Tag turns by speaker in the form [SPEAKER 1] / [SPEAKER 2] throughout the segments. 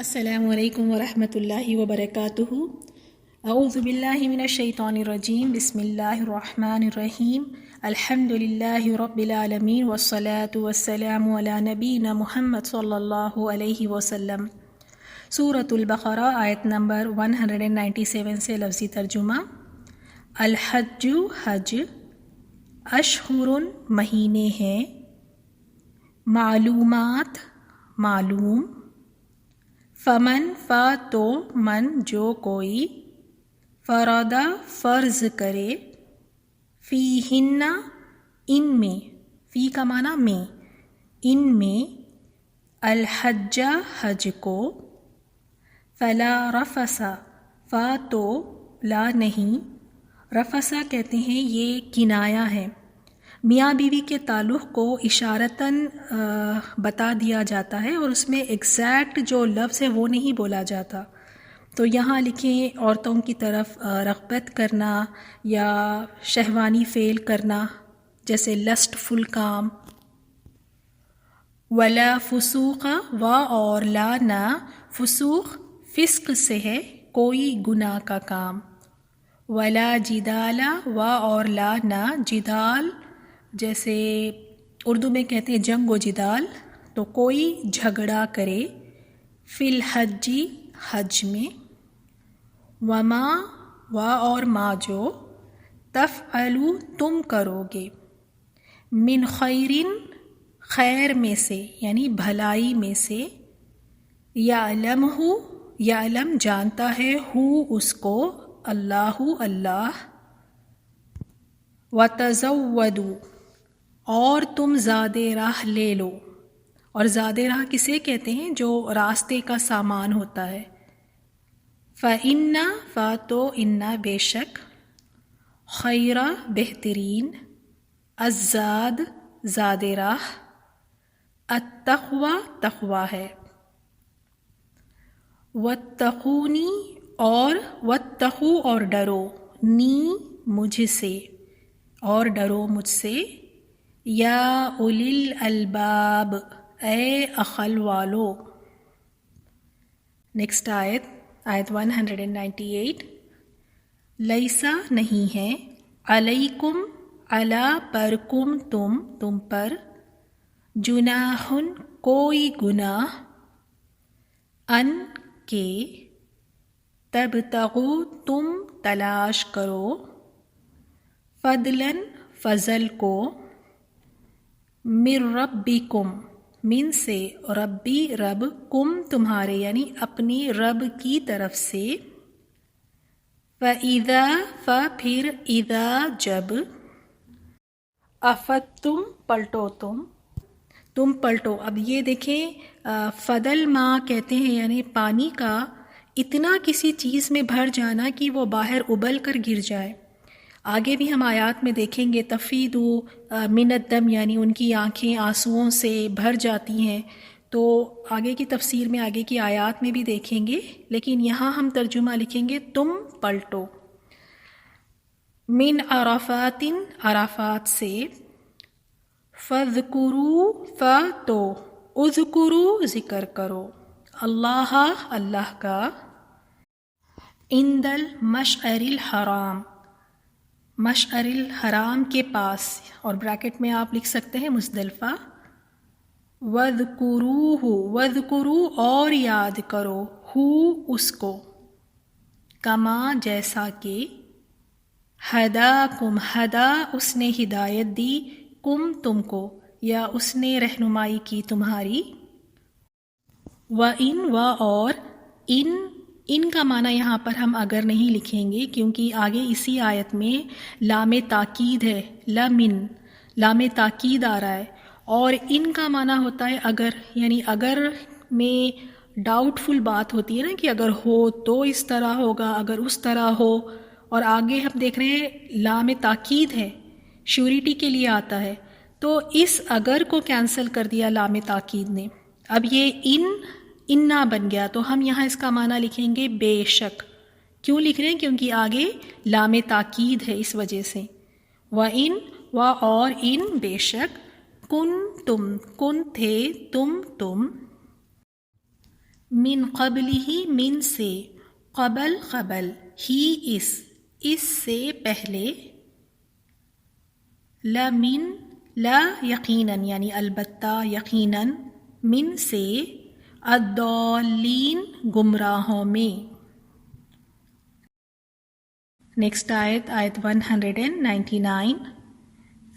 [SPEAKER 1] السلام علیکم ورحمۃ اللہ وبرکاتہ۔ اعوذ باللہ من الشیطان الرجیم، بسم اللہ الرحمن الرحیم، الحمد للہ رب العالمین والصلاة والسلام علی نبینا محمد صلی اللہ علیہ وسلم۔ سورۃ البقرہ آیت نمبر 197 سے لفظی ترجمہ۔ الحج حج، اشہر مہینے ہیں، معلومات معلوم، فمن تو من جو کوئی، فردا فرض کرے، فیہن ان میں، فی کا معنی میں، ان میں، الحج حج کو، فلا رفث فا تو لا نہیں، رفث کہتے ہیں یہ کنایا ہے، میاں بیوی کے تعلق کو اشارتاً بتا دیا جاتا ہے اور اس میں ایگزیکٹ جو لفظ ہے وہ نہیں بولا جاتا۔ تو یہاں لکھیں عورتوں کی طرف رغبت کرنا یا شہوانی فعل کرنا، جیسے لسٹ فل کام۔ ولا فسوق و اور لا نہ، فسوق فسق سے ہے کوئی گناہ کا کام۔ ولا جدال و اور لا نہ، جدال جیسے اردو میں کہتے ہیں جنگ و جدال، تو کوئی جھگڑا کرے، فی الحج حج میں۔ وما و اور ما جو، تفعلوا تم کرو گے، من خیرن خیر میں سے یعنی بھلائی میں سے، یعلمہ یعلم جانتا ہے، ہو اس کو، اللہ اللہ، وتزودوا اور تم زاد راہ لے لو، اور زاد راہ کسے کہتے ہیں جو راستے کا سامان ہوتا ہے۔ فَإِنَّ فا تو اِنَّ بے شک، خیر بہترین، الزاد زاد راہ، التقوی تقوی ہے۔ واتقونی اور واتقو اور ڈرو، نی مجھ سے اور ڈرو مجھ سے، یا اولی الالباب اے عقل والو۔ نیکسٹ آیت 198۔ لیسا نہیں ہے، علیکم علی پر، کم تم پر، جناح کوئی گناہ، ان کے، تبتغوا تم تلاش کرو، فضلاً فضل کو، من ربکم من سے، ربی رب، کم تمہارے یعنی اپنی رب کی طرف سے، فَإِذَا پھر، اذا جب، افدتم پلٹو تم پلٹو۔ اب یہ دیکھیں فضل ما کہتے ہیں یعنی پانی کا اتنا کسی چیز میں بھر جانا کہ وہ باہر ابل کر گر جائے۔ آگے بھی ہم آیات میں دیکھیں گے، تفیض من الدم یعنی ان کی آنکھیں آنسوؤں سے بھر جاتی ہیں، تو آگے کی تفسیر میں آگے کی آیات میں بھی دیکھیں گے، لیکن یہاں ہم ترجمہ لکھیں گے تم پلٹو۔ من عرفات عرفات سے، فاذکروا تو اذکروا ذکر کرو، اللہ اللہ کا، عند المشعر الحرام مشعر الحرام کے پاس، اور بریکٹ میں آپ لکھ سکتے ہیں مزدلفہ۔ وَاذْكُرُوهُ وَاذْكُرُوا اور یاد کرو، ہو اس کو، کما جیسا کہ، ہداکم ہدا اس نے ہدایت دی، کم تم کو یا اس نے رہنمائی کی تمہاری، وَإِن و اور، ان کا معنی یہاں پر ہم اگر نہیں لکھیں گے کیونکہ آگے اسی آیت میں لام تاکید ہے، لمن لام تاکید آ رہا ہے، اور ان کا معنی ہوتا ہے اگر، یعنی اگر میں ڈاؤٹ فل بات ہوتی ہے نا کہ اگر ہو تو اس طرح ہوگا، اگر اس طرح ہو، اور آگے ہم دیکھ رہے ہیں لام تاکید ہے، شیورٹی کے لیے آتا ہے، تو اس اگر کو کینسل کر دیا لام تاکید نے، اب یہ انا بن گیا، تو ہم یہاں اس کا معنی لکھیں گے بے شک۔ کیوں لکھ رہے ہیں؟ کیونکہ آگے لام تاکید ہے، اس وجہ سے۔ وَإِن و اور ان بے شک، کن تھے تم، من قبلہ من سے، قبل قبل، ہی اس سے پہلے، لمن لا یقیناً یعنی البتہ یقیناً، من سے، الضالین گمراہوں میں۔ نیکسٹ آیت 199،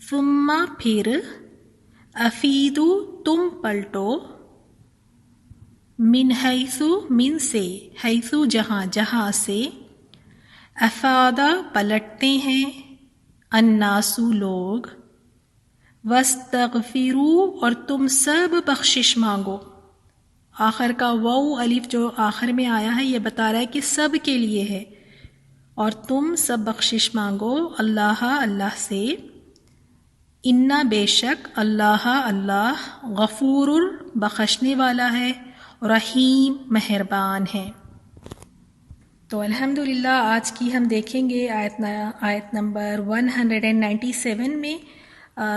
[SPEAKER 1] ثم پھر، افیدو تم پلٹو، من حیثو من سے، حیثو جہاں، جہاں سے، افادا پلٹتے ہیں، الناسو لوگ، واستغفروا اور تم سب بخشش مانگو۔ آخر کا واو الف جو آخر میں آیا ہے یہ بتا رہا ہے کہ سب کے لیے ہے، اور تم سب بخشش مانگو اللہ اللہ سے، انا بے شک اللہ اللہ، غفور بخشنے والا ہے، رحیم مہربان ہے۔ تو الحمدللہ آج کی ہم دیکھیں گے آیت نمبر 197 میں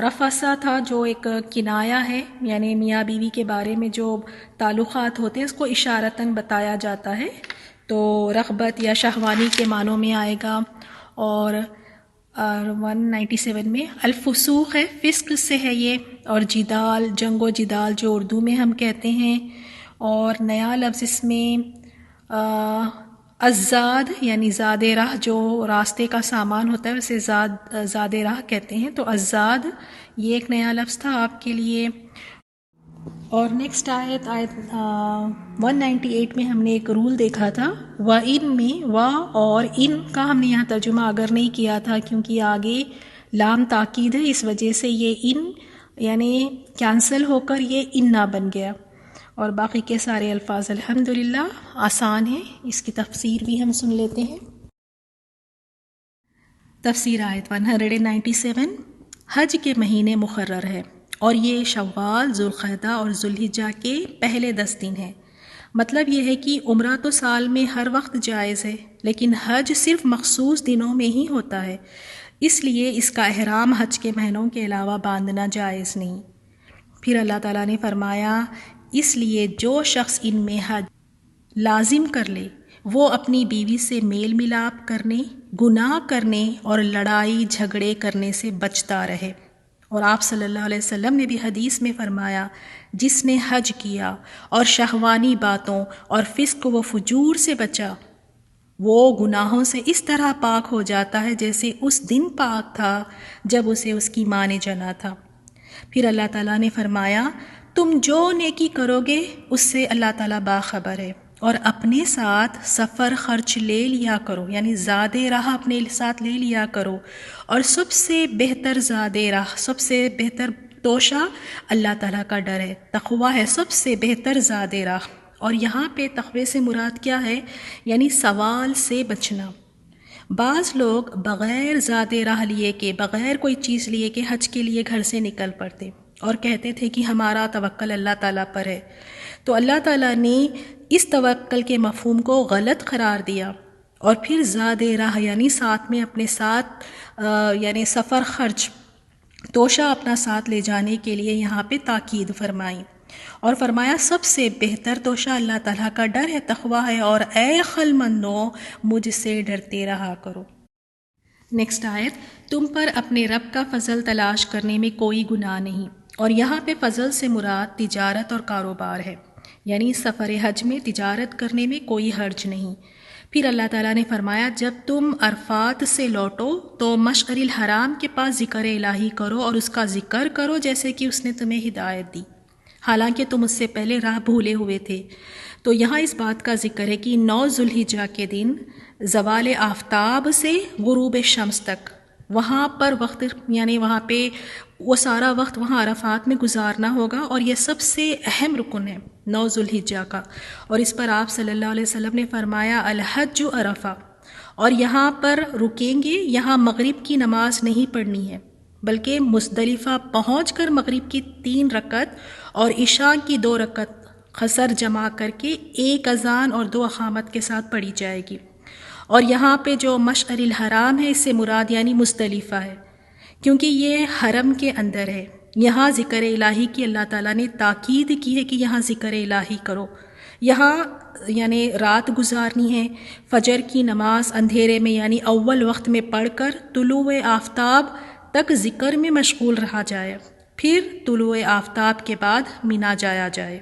[SPEAKER 1] رفسا تھا جو ایک کنایا ہے، یعنی میاں بیوی کے بارے میں جو تعلقات ہوتے ہیں اس کو اشارتاً بتایا جاتا ہے، تو رغبت یا شہوانی کے معنوں میں آئے گا۔ اور 197 میں الفسوق ہے، فسق سے ہے یہ، اور جدال، جنگ و جدال جو اردو میں ہم کہتے ہیں، اور نیا لفظ اس میں الزاد یعنی زاد راہ، جو راستے کا سامان ہوتا ہے اسے زاد راہ کہتے ہیں، تو الزاد یہ ایک نیا لفظ تھا آپ کے لیے۔ اور نیکسٹ آیت 198 میں ہم نے ایک رول دیکھا تھا، وَإِن میں وا اور ان کا ہم نے یہاں ترجمہ اگر نہیں کیا تھا کیونکہ آگے لام تاکید ہے، اس وجہ سے یہ ان یعنی کینسل ہو کر یہ انا بن گیا، اور باقی کے سارے الفاظ الحمدللہ آسان ہیں۔ اس کی تفسیر بھی ہم سن لیتے ہیں۔ تفسیر آیت 197، حج کے مہینے مقرر ہے اور یہ شوال، ذوالقعدہ اور ذوالحجہ کے پہلے 10 دن ہیں۔ مطلب یہ ہے کہ عمرہ تو سال میں ہر وقت جائز ہے، لیکن حج صرف مخصوص دنوں میں ہی ہوتا ہے، اس لیے اس کا احرام حج کے مہینوں کے علاوہ باندھنا جائز نہیں۔ پھر اللہ تعالیٰ نے فرمایا، اس لیے جو شخص ان میں حج لازم کر لے وہ اپنی بیوی سے میل ملاپ کرنے، گناہ کرنے اور لڑائی جھگڑے کرنے سے بچتا رہے۔ اور آپ صلی اللہ علیہ وسلم نے بھی حدیث میں فرمایا، جس نے حج کیا اور شہوانی باتوں اور فسق و فجور سے بچا، وہ گناہوں سے اس طرح پاک ہو جاتا ہے جیسے اس دن پاک تھا جب اسے اس کی ماں نے جنا تھا۔ پھر اللہ تعالیٰ نے فرمایا، تم جو نیکی کرو گے اس سے اللہ تعالیٰ باخبر ہے، اور اپنے ساتھ سفر خرچ لے لیا کرو، یعنی زاد راہ اپنے ساتھ لے لیا کرو، اور سب سے بہتر زاد راہ، سب سے بہتر توشہ اللہ تعالیٰ کا ڈر ہے، تقویٰ ہے سب سے بہتر زاد راہ۔ اور یہاں پہ تقوی سے مراد کیا ہے؟ یعنی سوال سے بچنا۔ بعض لوگ بغیر زاد راہ لیے کہ، بغیر کوئی چیز لیے کہ حج کے لیے گھر سے نکل پڑتے اور کہتے تھے کہ ہمارا توکل اللہ تعالیٰ پر ہے، تو اللہ تعالیٰ نے اس توکل کے مفہوم کو غلط قرار دیا، اور پھر زاد راہ یعنی ساتھ میں اپنے ساتھ یعنی سفر خرچ توشہ اپنا ساتھ لے جانے کے لیے یہاں پہ تاکید فرمائی، اور فرمایا سب سے بہتر توشہ اللہ تعالیٰ کا ڈر ہے، تقویٰ ہے، اور اے عقل مندو مجھ سے ڈرتے رہا کرو۔ نیکسٹ آیت، تم پر اپنے رب کا فضل تلاش کرنے میں کوئی گناہ نہیں، اور یہاں پہ فضل سے مراد تجارت اور کاروبار ہے، یعنی سفر حج میں تجارت کرنے میں کوئی حرج نہیں۔ پھر اللہ تعالیٰ نے فرمایا، جب تم عرفات سے لوٹو تو مشعر الحرام کے پاس ذکر الہی کرو اور اس کا ذکر کرو جیسے کہ اس نے تمہیں ہدایت دی، حالانکہ تم اس سے پہلے راہ بھولے ہوئے تھے۔ تو یہاں اس بات کا ذکر ہے کہ 9 ذوالحجہ کے دن زوال آفتاب سے غروب شمس تک وہاں پر وقت، یعنی وہاں پہ وہ سارا وقت وہاں عرفات میں گزارنا ہوگا، اور یہ سب سے اہم رکن ہے 9 ذوالحجہ کا، اور اس پر آپ صلی اللہ علیہ وسلم نے فرمایا الحج عرفہ، اور یہاں پر رکیں گے، یہاں مغرب کی نماز نہیں پڑھنی ہے بلکہ مزدلفہ پہنچ کر مغرب کی 3 رکعت اور عشاء کی 2 رکعت قصر جمع کر کے 1 اذان اور 2 اقامت کے ساتھ پڑھی جائے گی۔ اور یہاں پہ جو مشعر الحرام ہے اس سے مراد یعنی مزدلفہ ہے، کیونکہ یہ حرم کے اندر ہے، یہاں ذکر الہی کی اللہ تعالیٰ نے تاکید کی ہے کہ یہاں ذکر الہی کرو، یہاں یعنی رات گزارنی ہے، فجر کی نماز اندھیرے میں یعنی اول وقت میں پڑھ کر طلوع آفتاب تک ذکر میں مشغول رہا جائے، پھر طلوع آفتاب کے بعد مینا جایا جائے۔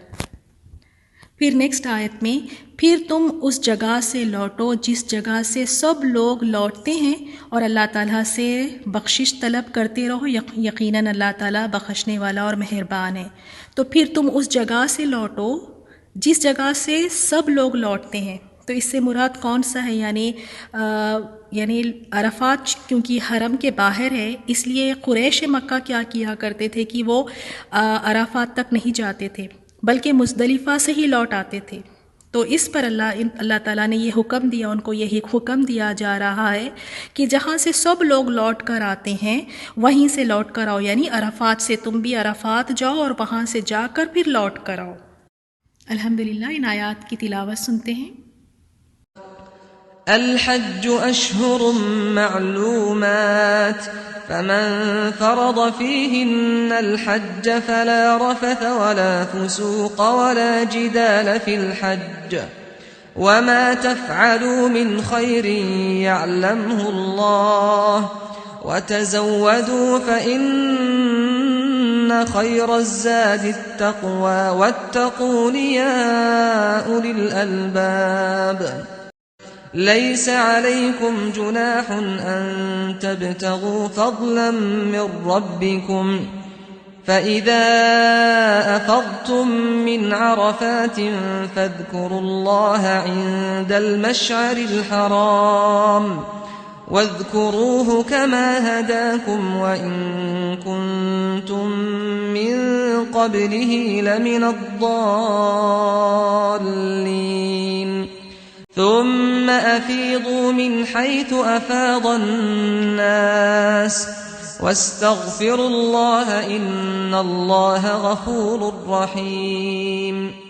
[SPEAKER 1] پھر نیکسٹ آیت میں پھر تم اس جگہ سے لوٹو جس جگہ سے سب لوگ لوٹتے ہیں اور اللہ تعالیٰ سے بخشش طلب کرتے رہو، یقیناً اللہ تعالیٰ بخشنے والا اور مہربان ہے۔ تو پھر تم اس جگہ سے لوٹو جس جگہ سے سب لوگ لوٹتے ہیں، تو اس سے مراد کون سا ہے؟ یعنی عرفات کیونکہ حرم کے باہر ہے، اس لیے قریش مکہ کیا کیا کرتے تھے کہ وہ عرفات تک نہیں جاتے تھے بلکہ مزدلفہ سے ہی لوٹ آتے تھے۔ تو اس پر اللہ تعالیٰ نے یہ حکم دیا، ان کو یہی حکم دیا جا رہا ہے کہ جہاں سے سب لوگ لوٹ کر آتے ہیں وہیں سے لوٹ کر آؤ، یعنی عرفات سے تم بھی عرفات جاؤ اور وہاں سے جا کر پھر لوٹ کر آؤ۔ الحمدللہ، ان آیات کی تلاوت سنتے ہیں۔
[SPEAKER 2] الحج أشهر معلومات فمن فرض فيهن الحج فلا رفث ولا فسوق ولا جدال في الحج وما تفعلوا من خير يعلمه الله وتزودوا فإن خير الزاد التقوى واتقون يا أولي الألباب ليس عليكم جناح أن تبتغوا فضلا من ربكم فإذا أفضتم من عرفات فاذكروا الله عند المشعر الحرام واذكروه كما هداكم وإن كنتم من قبله لمن الضالين ثم أفيضوا من حيث أفاض الناس واستغفروا الله إن الله غفور رحيم